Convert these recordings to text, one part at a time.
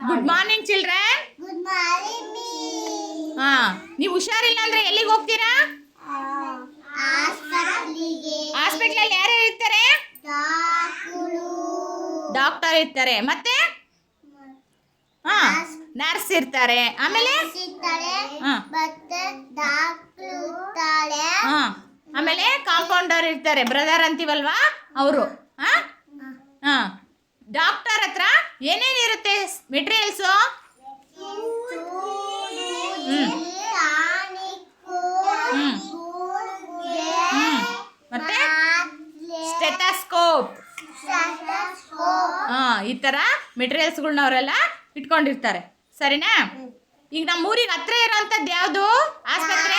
Good morning children. Good morning me. ಹಾ, ನೀವು ಹುಷಾರಿಲ್ಲ ಅಂದ್ರೆ ಎಲ್ಲಿಗೆ ಹೋಗ್ತೀರಾ? ಹಾಸ್ಪಿಟಲ್ಗೆ. ಹಾಸ್ಪಿಟಲ್ ಯಾರು ಇರ್ತಾರೆ? ಡಾಕ್ಟರ್ ಇರ್ತಾರೆ. ಮತ್ತೆ ಹಾ, ನರ್ಸ್ ಇರ್ತಾರೆ. ಆಮೇಲೆ ಮತ್ತೆ ಡಾಕ್ಟರ್ ಇರ್ತಾರೆ. ಹಾ, ಆಮೇಲೆ ಕಾಂಪೌಂಡರ್ ಇರ್ತಾರೆ. ಬ್ರದರ್ ಅಂತೀವಲ್ವಾ ಅವರು. ಹಾ ಹಾ, ಡಾಕ್ಟರ್ ಹತ್ರ ಏನೇನಿರುತ್ತೆ ಮೆಟೀರಿಯಲ್ಸು? ಮತ್ತೆ ಸ್ಟೆಥೋಸ್ಕೋಪ್. ಈ ಥರ ಮೆಟೀರಿಯಲ್ಸ್ಗಳನ್ನ ಅವರೆಲ್ಲ ಇಟ್ಕೊಂಡಿರ್ತಾರೆ. ಸರಿನಾ? ಈಗ ನಮ್ಮ ಊರಿಗೆ ಹತ್ರ ಇರೋಂಥದ್ದು ಯಾವುದು ಆಸ್ಪತ್ರೆ?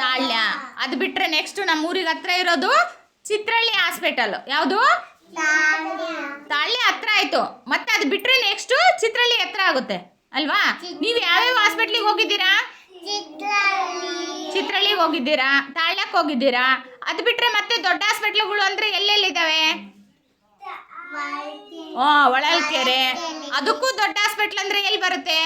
ತಾಳ್ಯ. ಅದು ಬಿಟ್ಟರೆ ನೆಕ್ಸ್ಟ್ ನಮ್ಮ ಊರಿಗೆ ಹತ್ರ ಇರೋದು ಚಿತ್ರಳ್ಳಿ ಹಾಸ್ಪಿಟಲ್. ಯಾವುದು? ತಾಳ್ಯ ಹತ್ರ ಆಯಿತು. ಮತ್ತೆ ಅದು ಬಿಟ್ಟರೆ ನೆಕ್ಸ್ಟು ಚಿತ್ರಳ್ಳಿ ಹತ್ರ ಆಗುತ್ತೆ ಅಲ್ವಾ? ನೀವು ಯಾವ್ಯಾವ ಹಾಸ್ಪಿಟ್ಲಿಗೆ ಹೋಗಿದ್ದೀರಾ? ಚಿತ್ರಳ್ಳಿಗೆ ಹೋಗಿದ್ದೀರಾ, ತಾಳ್ಯಕ್ಕೆ ಹೋಗಿದ್ದೀರಾ. ಅದು ಬಿಟ್ಟರೆ ಮತ್ತೆ ದೊಡ್ಡ ಹಾಸ್ಪಿಟ್ಲುಗಳು ಅಂದರೆ ಎಲ್ಲೆಲ್ಲಿದ್ದಾವೆ? ಹೊಳಲ್ಕೆರೆ. ಅದಕ್ಕೂ ದೊಡ್ಡ ಹಾಸ್ಪಿಟ್ಲ್ ಅಂದರೆ ಎಲ್ಲಿ ಬರುತ್ತೆ?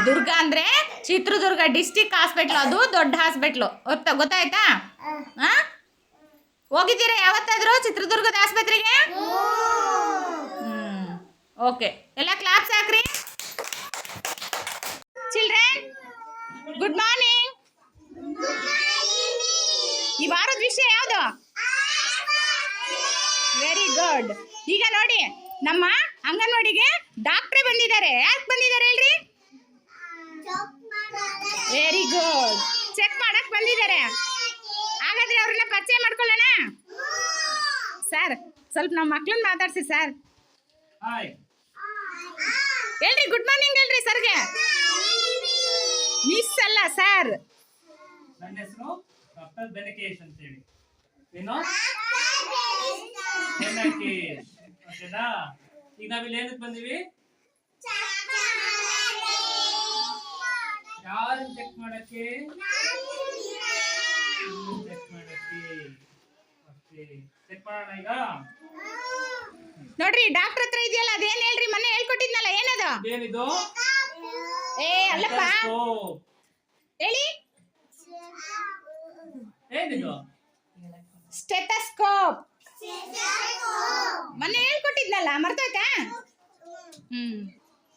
ದುರ್ಗ ಅಂದರೆ ಚಿತ್ರದುರ್ಗ ಡಿಸ್ಟಿಕ್ ಹಾಸ್ಪಿಟ್ಲು. ಅದು ದೊಡ್ಡ ಹಾಸ್ಪಿಟ್ಲು. ಗೊತ್ತಾಯ್ತಾ? ಹೋಗಿದ್ದೀರಾ ಯಾವತ್ತಾದರೂ ಚಿತ್ರದುರ್ಗದ ಆಸ್ಪತ್ರೆಗೆ? ಓಕೆ, ಎಲ್ಲ ಕ್ಲಾಪ್ಸ್ ಹಾಕ್ರಿ. Children, good morning. ಈ ವಾರದ ವಿಷಯ ಯಾವುದು? Very good. ಈಗ ನೋಡಿ, ನಮ್ಮ ಅಂಗನವಾಡಿಗೆ ಡಾಕ್ಟ್ರೇ ಬಂದಿದ್ದಾರೆ. ಯಾಕೆ ಬಂದಿದ್ದಾರೆ ಹೇಳ್ರಿ? Very good. ಚೆಕ್ ಮಾಡಕ್ ಬಂದಿದ್ದಾರೆ. ಹಾಗಾದ್ರೆ ಅವ್ರನ್ನ ಪರಿಚಯ ಮಾಡ್ಕೊಳ್ಳೋಣ. ಸರ್, ಸ್ವಲ್ಪ ನಮ್ಮ ಮಕ್ಳನ್ನ ಮಾತಾಡ್ಸಿ ಸರ್. ಹೇಳ್ರಿ, ಗುಡ್ ಮಾರ್ನಿಂಗ್ ಹೇಳ್ರಿ ಸರ್ಗೆ. ಮಿಸ್ ಅಲ್ಲ ಸರ್. ನನ್ನ ಹೆಸರು ಡಾಕ್ಟರ್ ಬೆನಕೇಶ್ ಅಂತ ಹೇಳಿ. ಏನು? ಬೆನಕೇಶ್. ಓಕೆನಾ? ಈಗ ನಾವಿಲ್ಲಿ ಏನಕ್ಕೆ ಬಂದಿವಿ? ಯಾರನ್ನ ಚೆಕ್ ಮಾಡಕ್ಕೆ? ಚೆಕ್ ಮಾಡಕ್ಕೆ. ಓಕೆ, ಚೆಕ್ ಮಾಡೋಣ ಈಗ. ನೋಡ್ರಿ, ಡಾಕ್ಟರ್ ಹತ್ರ ಇದೆಯಲ್ಲ, ಅದೇನ್ ಹೇಳ್ರಿ? ಮೊನ್ನೆ ಹೇಳ್ಕೊಟ್ಟಿದ್ನಲ್ಲ, ಏನದು? ಏನಿದು? ಅಲ್ಲಪ್ಪ ಹೇಳಿ. ಏನಿದು? ಸ್ಟೆಥೋಸ್ಕೋಪ್. ಮೊನ್ನೆ ಹೇಳ್ಕೊಟ್ಟಿದ್ನಲ್ಲ, ಮರ್ತೋಯ್ತಾ?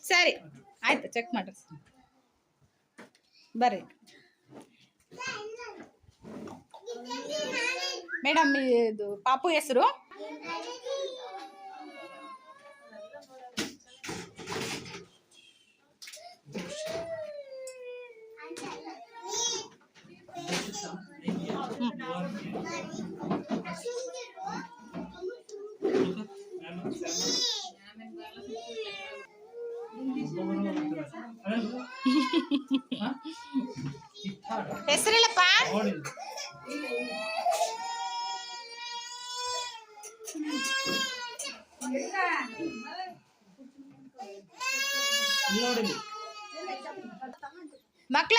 ಸರಿ ಆಯ್ತು, ಚೆಕ್ ಮಾಡ್ರಿ. ಬರ್ರಿ ಮೇಡಮ್. ಇದು ಪಾಪು ಹೆಸರು. ಹೆಸರಿಲ್ಲಪ್ಪ. ಮಕ್ಳ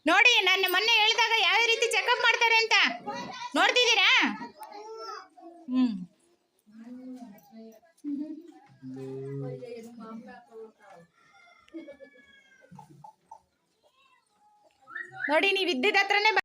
ನೋಡಿ, ನಾನು ಮೊನ್ನೆ ಹೇಳಿದಾಗ ಯಾವ ರೀತಿ ಚೆಕಪ್ ಮಾಡ್ತಾರೆ ಅಂತ ನೋಡ್ತಿದ್ದೀರಾ? ನೋಡಿ, ನೀವು ಇದ್ದಿದ್ದ ಹತ್ರನೇ